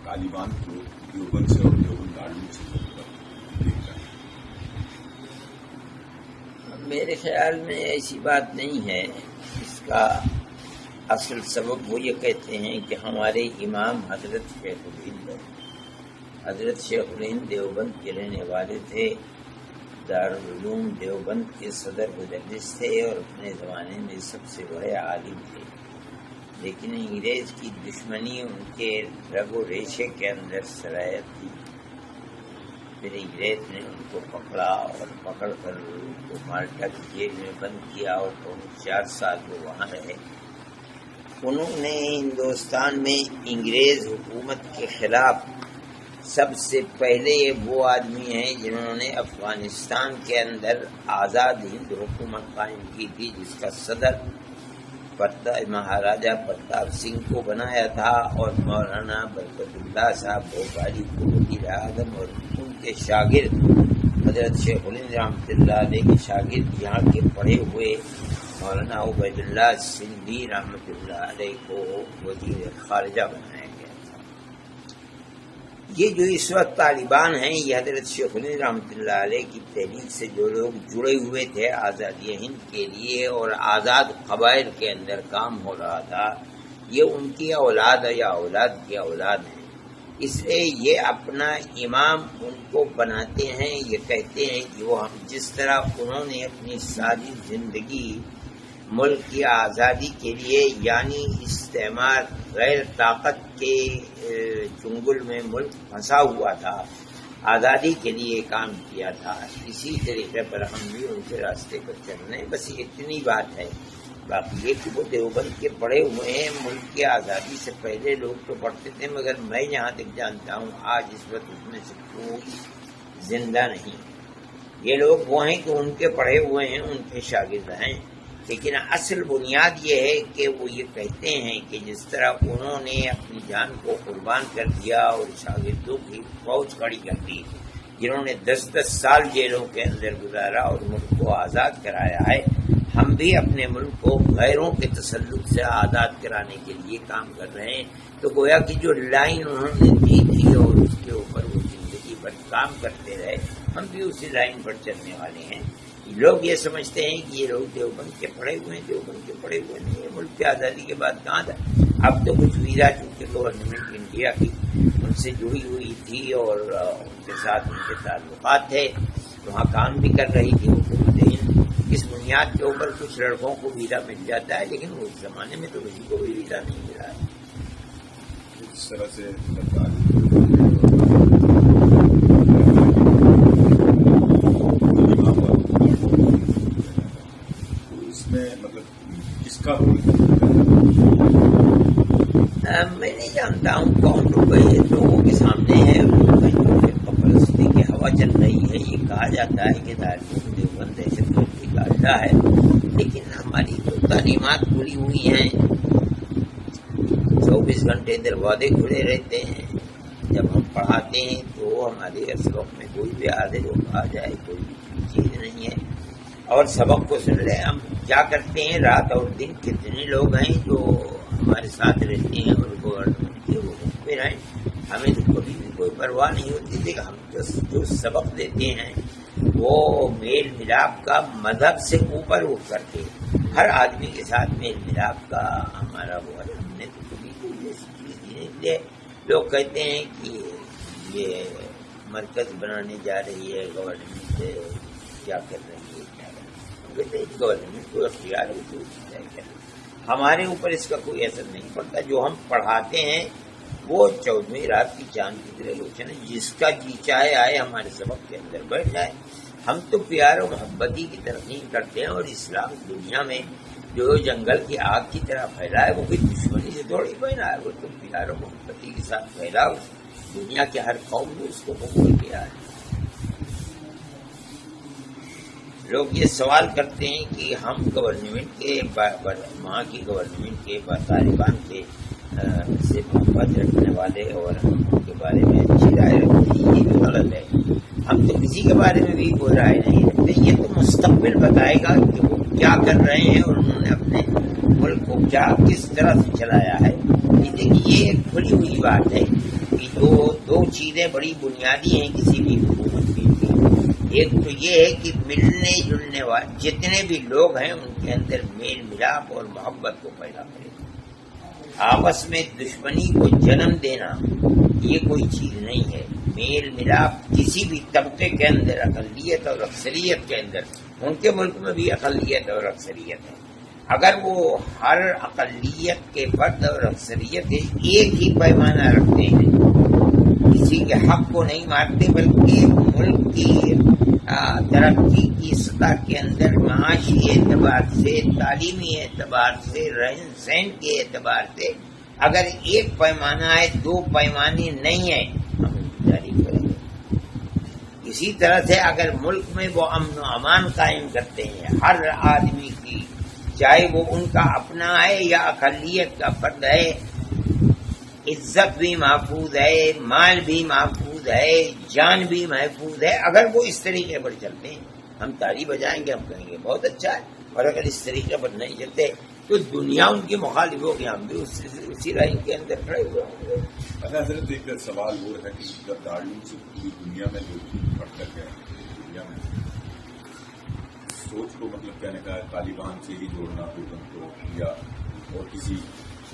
तालिबान को देवबंद से और देवबंद आर्मी से देख रहे हैं? मेरे ख्याल में ऐसी बात नहीं है। इसका असल सबब वो ये कहते हैं कि हमारे इमाम हजरत शेखुल हिंद देवबंद के रहने वाले थे, दारुल उलूम देवबंद के सदर मुदर्रिस थे और अपने ज़माने में सबसे बड़े आलिम थे। लेकिन अंग्रेज़ की दुश्मनी उनके रगो रेशे के अंदर सरायत थी। फिर अंग्रेज़ ने उनको पकड़ा और पकड़ कर उनको माल्टा की जेल में बंद किया और 4 साल वो वहाँ रहे। उन्होंने हिंदुस्तान में अंग्रेज़ हुकूमत के खिलाफ सबसे पहले वो आदमी हैं जिन्होंने अफगानिस्तान के अंदर आज़ाद हिंद हुकूमत कायम की थी, जिसका सदर महाराजा प्रताप सिंह को बनाया था और मौलाना बरकतुल्लाह साहब भोपाली को वज़ीर आज़म और उनके शागिर्द हजरत शेखुल हिंद रहमतुल्लाह अलैह के शागिर्द यहाँ के पढ़े हुए मौलाना उबैदुल्लाह सिंधी रहमतुल्लाह अलैह को वज़ीर खारिजा बनाया गया। ये जो इस वक्त तालिबान हैं, ये हजरत शेखुल हिंद रहमतुल्लाह अलैह की तहरीक से जो लोग जुड़े हुए थे आज़ादी हिंद के लिए और आज़ाद कबाइल के अंदर काम हो रहा था, ये उनकी औलाद या औलाद की औलाद है। इसलिए ये अपना इमाम उनको बनाते हैं। ये कहते हैं कि वो हम जिस तरह उन्होंने अपनी सारी जिंदगी मुल्क की आज़ादी के लिए, यानी इस्तेमार गैर ताकत के चुंगल में मुल्क फंसा हुआ था, आज़ादी के लिए काम किया था, इसी तरीके पर हम भी उनके रास्ते पर चल रहे हैं। बस इतनी बात है। बाकी ये कि वो देवबंद के पढ़े हुए हैं। मुल्क की आज़ादी से पहले लोग तो पढ़ते थे, मगर मैं जहाँ तक जानता हूँ आज इस वक्त उसमें से कोई जिंदा नहीं। ये लोग वो हैं कि उनके पढ़े हुए हैं, उनके शागिर्द हैं। लेकिन असल बुनियाद ये है कि वो ये कहते हैं कि जिस तरह उन्होंने अपनी जान को कुर्बान कर दिया और शागिर्दों की फौज खड़ी कर दी, जिन्होंने 10-10 साल जेलों के अंदर गुजारा और मुल्क को आज़ाद कराया है, हम भी अपने मुल्क को गैरों के तसल्लुत से आज़ाद कराने के लिए काम कर रहे हैं। तो गोया कि जो लाइन उन्होंने दी थी और उसके ऊपर वो जिंदगी भर काम करते रहे, हम भी उसी लाइन पर चलने वाले हैं। लोग ये समझते हैं कि ये लोग देवबंद के पढ़े हुए हैं, देवबंद के पढ़े हुए नहीं है। मुल्क की आज़ादी के बाद कहाँ था? अब तो कुछ वीरा चूंकि गवर्नमेंट इंडिया की उनसे जुड़ी हुई थी और उनके साथ उनके ताल्लुकात थे, वहाँ काम भी कर रही थी हुकूमत हिंद। इस बुनियाद के ऊपर कुछ लड़कों को वीजा मिल जाता है, लेकिन उस जमाने में तो किसी को भी वीजा नहीं मिला है। इस तरह से किसका रोल? मैं नहीं जानता हूँ कौन रुपये लोगों के सामने है। कपरस्ती की हवा चल रही है। ये कहा जाता है कि दारुल देवबंद दहशतगर्दी का अड्डा है, लेकिन हमारी जो तालीमात खुली हुई हैं, 24 घंटे दरवाजे खुले रहते हैं। जब हम पढ़ाते हैं तो हमारे सबक में कोई भी आधे लोग आ जाए, कोई भी चीज़ नहीं है। और सबक को सुन ले। हम क्या करते हैं, रात और दिन कितने लोग हैं जो हमारे साथ रहते हैं और गवर्नमेंट के हुक्म पे रहें, हमें तो कभी भी कोई परवाह नहीं होती थी। हम जो सबक देते हैं वो मेल मिलाप का मजहब से ऊपर उठ करके हर आदमी के साथ मेल मिलाप का हमारा वो है। हमने तो कभी कोई ऐसी चीज़ नहीं। इसलिए लोग कहते हैं कि ये मरकज बनाने जा रही है गवर्नमेंट, क्या कर रही है, गवर्नमेंट को अख्तियार है, हमारे ऊपर इसका कोई असर नहीं पड़ता। जो हम पढ़ाते हैं वो 14वीं रात की चांद की तरह रोशन है। जिसका जी चाहे आए हमारे सबक के अंदर बैठ जाए। हम तो प्यार और मोहब्बती की तरकीब करते हैं, और इस्लाम दुनिया में जो जंगल की आग की तरह फैला है वो कोई दुश्मनी से थोड़ी फैला है, वो तो प्यार और मोहब्बती के साथ फैला। दुनिया के हर कौम ने उसको कबूल किया है। लोग ये सवाल करते हैं कि हम गवर्नमेंट के वहाँ की गवर्नमेंट के तालिबान के से मोहब्बत रखने वाले और उनके बारे में अच्छी राय रखते हैं, ये भी गलत है। हम तो किसी के बारे में भी कोई राय नहीं रखते। ये तो मुस्तकबिल बताएगा कि वो क्या कर रहे हैं और उन्होंने अपने मुल्क को क्या किस तरह से चलाया है। دیکھیے یہ ایک کھلی ہوئی بات ہے کہ دو چیزیں بڑی بنیادی ہیں کسی بھی حکومت کے لیے. ایک تو یہ ہے کہ ملنے جلنے والے جتنے بھی لوگ ہیں ان کے اندر میل ملاپ اور محبت کو پیدا کرے. آپس میں دشمنی کو جنم دینا یہ کوئی چیز نہیں ہے. میل ملاپ کسی بھی طبقے کے اندر اقلیت اور اکثریت کے اندر، ان کے ملک میں بھی اقلیت اور اکثریت ہے، اگر وہ ہر اقلیت کے فرد اور اکثریت ایک ہی پیمانہ رکھتے ہیں، کسی کے حق کو نہیں مارتے بلکہ ملک کی ترقی کی سطح کے اندر معاشی اعتبار سے، تعلیمی اعتبار سے، رہن سہن کے اعتبار سے اگر ایک پیمانہ ہے، دو پیمانے نہیں ہیں، ہم جاری کریں گے. اسی طرح سے اگر ملک میں وہ امن و امان قائم کرتے ہیں، ہر آدمی کی چاہے وہ ان کا اپنا ہے یا اقلیت کا فرد ہے، عزت بھی محفوظ ہے، مال بھی محفوظ ہے، جان بھی محفوظ ہے. اگر وہ اس طریقے پر چلتے ہیں ہم تالی بجائیں گے، ہم کہیں گے بہت اچھا ہے. اور اگر اس طریقے پر نہیں چلتے تو دنیا ان کی مخالف ہوگی، ہم بھی اسی لائن کے اندر کھڑے ہوئے ہوں گے. اچھا حضرت، ایک سوال وہ ہے کہ جب دارالعلوم سے پوری دنیا میں لوگ پڑھ کر گئے، دنیا میں سوچ کو مطلب کہنے کا طالبان سے ہی جوڑنا حکومت کو یا اور کسی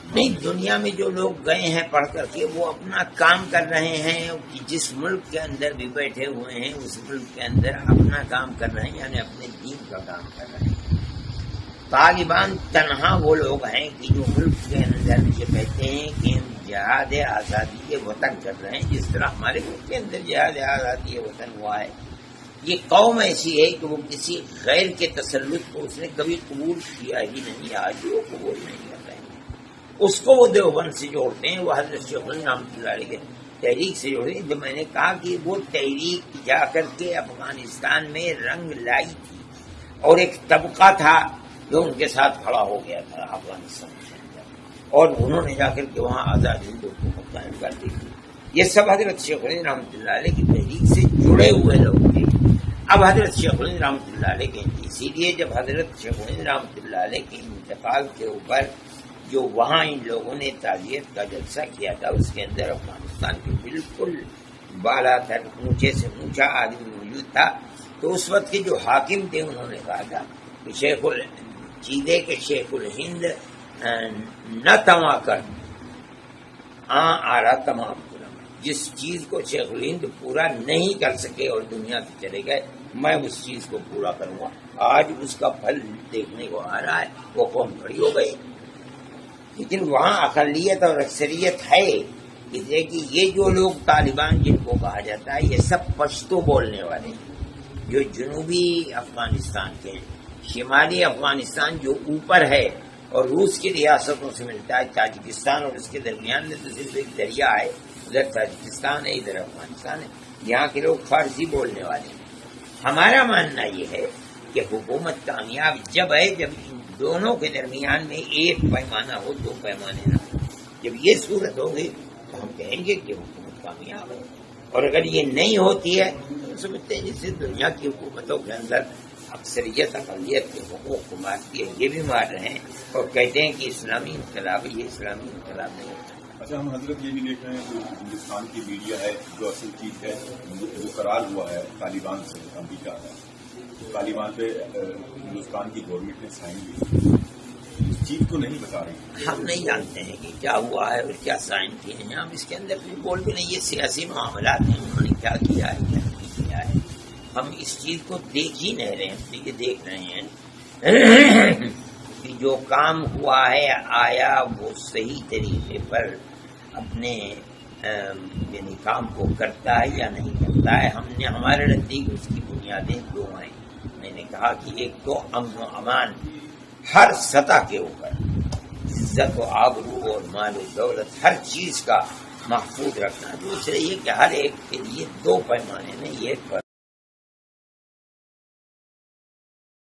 نہیں، دنیا میں جو لوگ گئے ہیں پڑھ کر کے وہ اپنا کام کر رہے ہیں. جس ملک کے اندر بھی بیٹھے ہوئے ہیں اس ملک کے اندر اپنا کام کر رہے ہیں، یعنی اپنے دین کا کام کر رہے ہیں. طالبان تنہا وہ لوگ ہیں کہ جو ملک کے اندر یہ کہتے ہیں کہ ہم جہاد آزادی وطن کر رہے ہیں، جس طرح ہمارے ملک کے اندر جہاد آزادی وطن ہوا ہے. یہ قوم ایسی ہے کہ وہ کسی غیر کے تسلط کو اس نے کبھی قبول کیا ہی نہیں، آج وہ قبول نہیں کر رہے ہیں. اس کو وہ دیوبند سے جوڑتے ہیں، وہ حضرت شیخ رحمۃ اللہ علیہ کے تحریک سے جوڑتے ہیں. جو میں نے کہا کہ وہ تحریک جا کر کے افغانستان میں رنگ لائی تھی اور ایک طبقہ تھا جو ان کے ساتھ کھڑا ہو گیا تھا افغانستان کے اندر، اور انہوں نے جا کر کے وہاں آزاد ہند حکومت قائم کر دی تھی. یہ سب حضرت شیخ رحمۃ اللہ علیہ کی تحریک سے جڑے ہوئے لوگ تھے. اب حضرت شیخ رحمۃ اللہ علیہ کے اسی لیے جب حضرت شیخ رحمۃ اللہ علیہ کے انتقال کے اوپر جو وہاں ان لوگوں نے تعزیت کا جلسہ کیا تھا، اس کے اندر افغانستان کے بالکل بالا تر اونچے سے اونچا آدمی موجود تھا. تو اس وقت کے جو حاکم تھے انہوں نے کہا تھا کہ چیدے کے شیخ الہند نہ تما کر آ رہا تمام پورا، جس چیز کو شیخ الہند پورا نہیں کر سکے اور دنیا سے چلے گئے، میں اس چیز کو پورا کروں گا. آج اس کا پھل دیکھنے کو آ رہا ہے. وہ قوم کھڑی ہو گئی، لیکن وہاں اقلیت اور اکثریت ہے. اس لیے کہ یہ جو لوگ طالبان جن کو کہا جاتا ہے یہ سب پشتو بولنے والے ہیں، جو جنوبی افغانستان کے ہیں. شمالی افغانستان جو اوپر ہے اور روس کی ریاستوں سے ملتا ہے، تاجکستان اور اس کے درمیان میں تو صرف ایک دریا ہے، ادھر تاجکستان ہے ادھر افغانستان ہے. یہاں کے لوگ فارسی بولنے والے ہیں. ہمارا ماننا یہ ہے کہ حکومت کامیاب جب ہے جب ان دونوں کے درمیان میں ایک پیمانہ ہو، دو پیمانے نہ ہو. جب یہ صورت ہوگی تو ہم کہیں گے کہ حکومت کامیاب ہے. اور اگر یہ نہیں ہوتی ہے تو سمجھتے ہیں جیسے دنیا کی حکومتوں کے اندر اکثریت اقلیت کے حقوق کو مارتی ہے، یہ بھی مار رہے ہیں اور کہتے ہیں کہ اسلامی انقلاب ہے. یہ اسلامی انقلاب نہیں ہوتا. اچھا، ہم حضرت یہ بھی دیکھ رہے ہیں کہ ہندوستان کی میڈیا ہے جو اصل چیز ہے جو قرار ہوا ہے طالبان سے، امریکہ ہے، طالبان پہ ہندوستان کی گورنمنٹ نے سائن کی، اس چیز کو نہیں بتا رہی. ہم نہیں جانتے ہیں کہ کیا ہوا ہے اور کیا سائن کیے ہیں. ہم اس کے اندر بھی بول بھی نہیں. یہ سیاسی معاملات ہیں، انہوں نے کیا کیا ہے کیا نہیں کیا ہے. ہم اس چیز کو دیکھ ہی نہیں رہے ہیں. یہ دیکھ رہے ہیں کہ جو کام ہوا ہے آیا وہ صحیح طریقے پر اپنے یعنی کام کو کرتا ہے یا نہیں کرتا ہے. ہم نے ہمارے نزدیک اس کی بنیادیں دو ہیں. میں نے کہا کہ ایک تو امن و امان ہر سطح کے اوپر، عزت و آبرو اور مال و دولت ہر چیز کا محفوظ رکھنا. دوسرے یہ کہ ہر ایک کے لیے دو پیمانے نہیں ایک پیمانے